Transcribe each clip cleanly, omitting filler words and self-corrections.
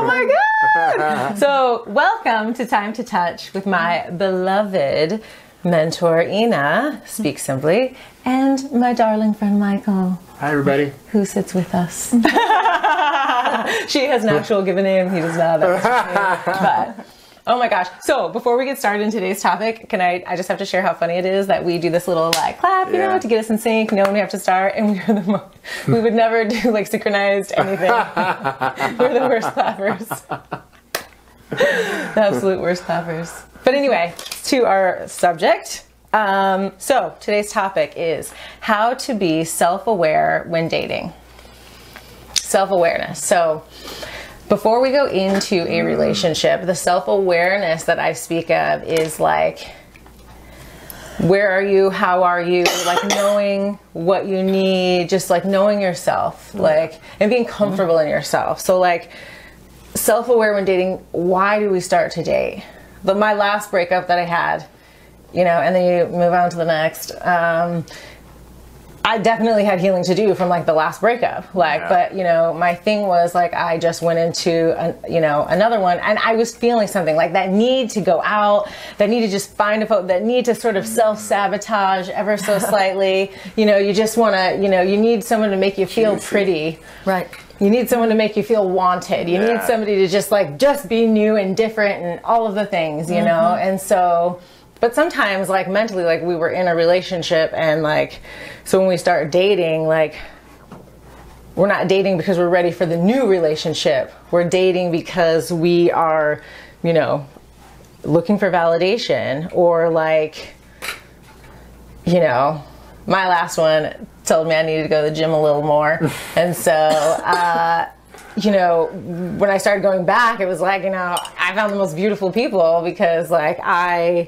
Oh my God! So welcome to Time to Touch with my beloved mentor, Ina, Speak Simply, and my darling friend, Michael. Hi, everybody. Who sits with us. She has an actual given name. He does not. But, oh my gosh. So before we get started in today's topic, I just have to share how funny it is that we do this little like clap, you know, to get us in sync, know when we have to start, and we would never do like synchronized anything. We're the worst clappers. The absolute worst clappers. But anyway, to our subject. So today's topic is how to be self-aware when dating. Self-awareness. So before we go into a relationship, the self-awareness that I speak of is like, where are you? How are you? Like knowing what you need, just like knowing yourself, like, and being comfortable in yourself. So like self-aware when dating, why do we start to date? But my last breakup that I had, you know, and then you move on to the next, I definitely had healing to do from like the last breakup, like, but you know, my thing was like, I just went into, another one, and I was feeling something like that need to go out, that need to just find that need to sort of self-sabotage ever so slightly. You know, you just want to, you need someone to make you feel pretty. Right. You need someone to make you feel wanted. You need somebody to just be new and different and all of the things, you know? And so, but sometimes like mentally, like we were in a relationship and like, so when we start dating, like we're not dating because we're ready for the new relationship. We're dating because we are, looking for validation, or like, my last one told me I needed to go to the gym a little more. And so, when I started going back, it was like, I found the most beautiful people because like I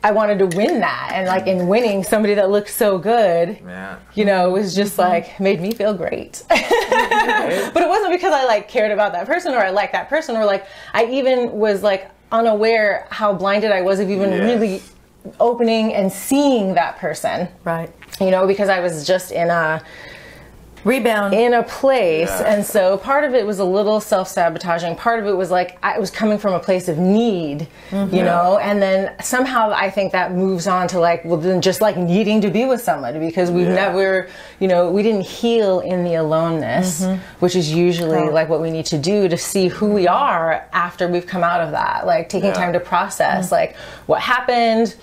wanted to win that. And like in winning somebody that looked so good, it was just like, made me feel great. But it wasn't because I like cared about that person or I liked that person, or like I even was like unaware how blinded I was of even really opening and seeing that person. Right. Because I was just in a rebound in a place. And so part of it was a little self-sabotaging. Part of it was like I was coming from a place of need, and then somehow I think that moves on to like, well, then just like needing to be with somebody because we've never, we didn't heal in the aloneness, which is usually like what we need to do to see who we are after we've come out of that, like taking time to process like what happened,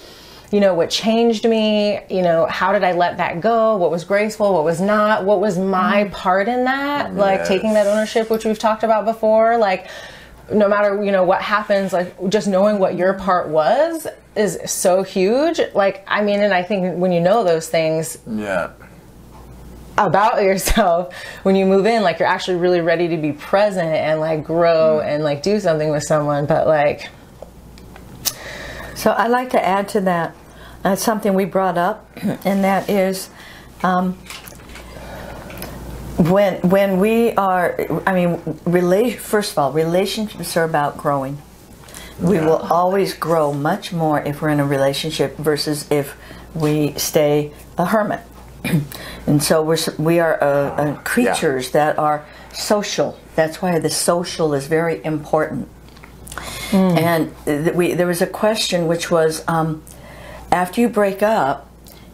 what changed me, how did I let that go? What was graceful? What was not? What was my part in that? Like taking that ownership, which we've talked about before, like no matter, what happens, like just knowing what your part was is so huge. Like, I mean, and I think when you know those things about yourself, when you move in, like you're actually really ready to be present and like grow and like do something with someone. But like, so I'd like to add to that something we brought up, and that is when we are, first of all, relationships are about growing. We will always grow much more if we're in a relationship versus if we stay a hermit. And so we are creatures that are social. That's why the social is very important. And there was a question which was, after you break up,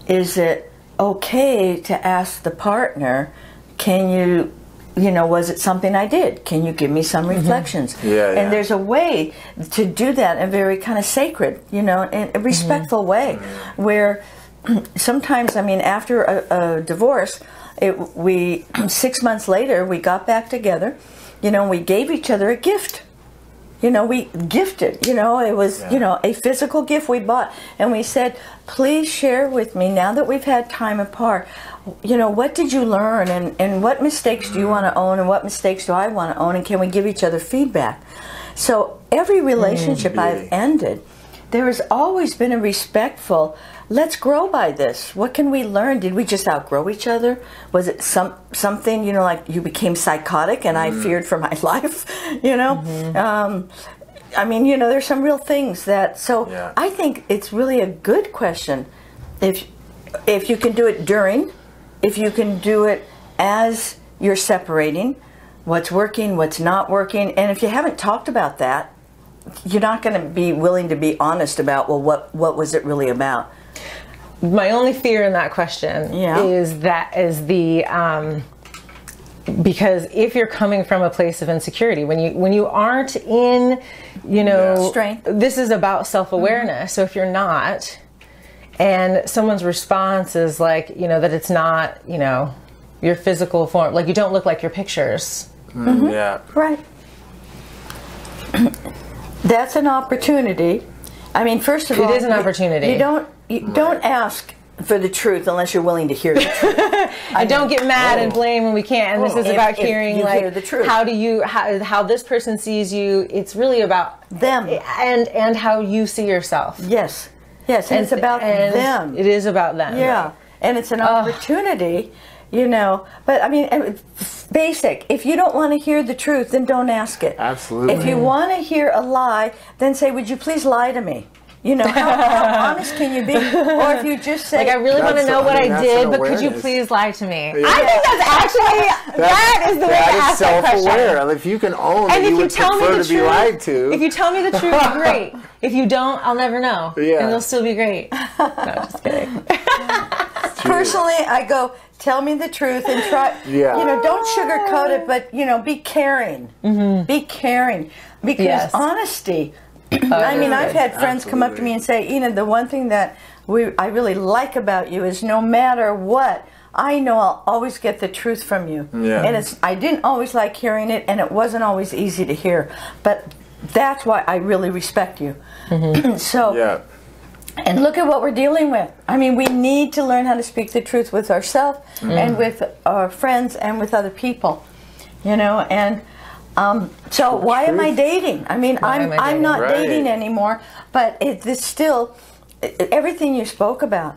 is it okay to ask the partner, can you, was it something I did? Can you give me some reflections? And there's a way to do that, a very kind of sacred, in a respectful way, where sometimes, after a divorce, 6 months later, we got back together, and we gave each other a gift. We gifted, it was, a physical gift we bought. And we said, please share with me, now that we've had time apart, what did you learn? And what mistakes do you want to own? And what mistakes do I want to own? And can we give each other feedback? So every relationship I've ended, there has always been a respectful, let's grow by this. What can we learn? Did we just outgrow each other? Was it something, like you became psychotic and I feared for my life, there's some real things that, I think it's really a good question. If you can do it during, if you can do it as you're separating, what's working, what's not working. And if you haven't talked about that, you're not going to be willing to be honest about, well, what was it really about? My only fear in that question is because if you're coming from a place of insecurity, when you aren't in, strength, this is about self-awareness. So if you're not, and someone's response is like, that it's not, your physical form, like you don't look like your pictures. Yeah. Right. That's an opportunity. I mean, first of all, it is an opportunity. You don't ask for the truth unless you're willing to hear the truth. And don't get mad and blame when we can't. And this is about hearing, like, hear the truth. How this person sees you. It's really about them and how you see yourself. Yes, and it's about them. It is about them. Yeah, and it's an opportunity. But I mean, basic. If you don't want to hear the truth, then don't ask it. Absolutely. If you want to hear a lie, then say, "Would you please lie to me?" How honest can you be? Or if you just say, like, I really want to know what I did, but could you please lie to me? Yeah. I think that's actually, that is the way to ask that question. Self-aware. If you can own that you would prefer to be lied to. If you tell me the truth, great. If you don't, I'll never know. Yeah. And it'll still be great. No, just kidding. Personally, I go, tell me the truth and try, don't sugarcoat it, but, be caring. Mm-hmm. Be caring. Because honesty... I mean, I've had friends come up to me and say, the one thing that I really like about you is no matter what, I know I'll always get the truth from you. Yeah. And I didn't always like hearing it, and it wasn't always easy to hear. But that's why I really respect you. Mm-hmm. And look at what we're dealing with. I mean, we need to learn how to speak the truth with ourselves and with our friends and with other people. And... so why am I dating? I mean, I'm not dating anymore, but it's still everything you spoke about,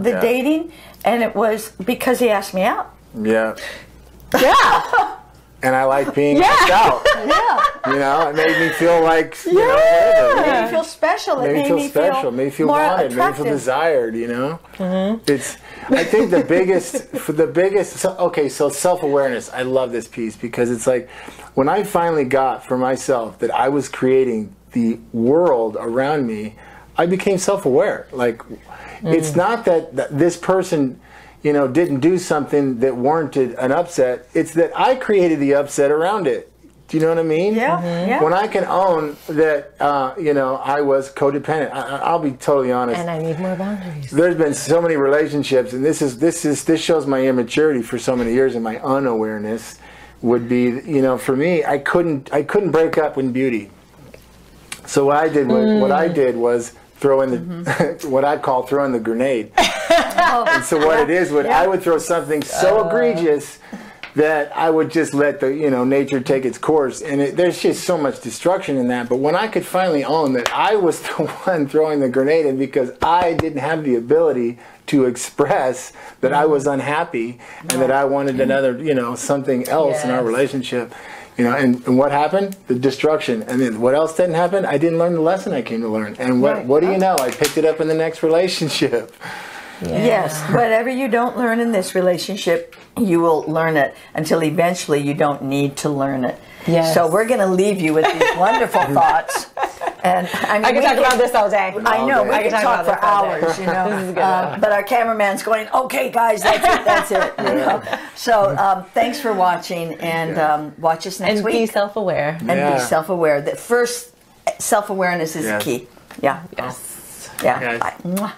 dating, and it was because he asked me out. Yeah. Yeah. And I like being asked out. Yeah. It made me feel like, it made me feel special. It made me feel special. Made me feel wanted. Made me feel desired. It's. I think the biggest. So self-awareness. I love this piece because it's like when I finally got for myself that I was creating the world around me, I became self-aware. Like, it's not that this person, didn't do something that warranted an upset. It's that I created the upset around it. Do you know what I mean? Yeah. When I can own that, I was codependent. I'll be totally honest. And I need more boundaries. There's been so many relationships, and this shows my immaturity for so many years and my unawareness. Would be, for me, I couldn't break up in beauty. So what I did was throw in the what I call throwing the grenade. And so what it is, I would throw something so egregious that I would just let the nature take its course, and there's just so much destruction in that. But when I could finally own that I was the one throwing the grenade in because I didn't have the ability to express that I was unhappy and that I wanted another something else in our relationship, and what happened? The destruction. And then what else didn't happen? I didn't learn the lesson I came to learn. And what do you know? I picked it up in the next relationship. Yes, whatever you don't learn in this relationship, you will learn it until eventually you don't need to learn it. Yes. So we're going to leave you with these wonderful thoughts. And I could talk about this all day. I know, we could talk for hours, This is good. But our cameraman's going, okay, guys, that's it. So thanks for watching, and watch us next week. And be self-aware. And be self-aware. The first, self-awareness is the key. Yeah. Yes. Yeah. Bye.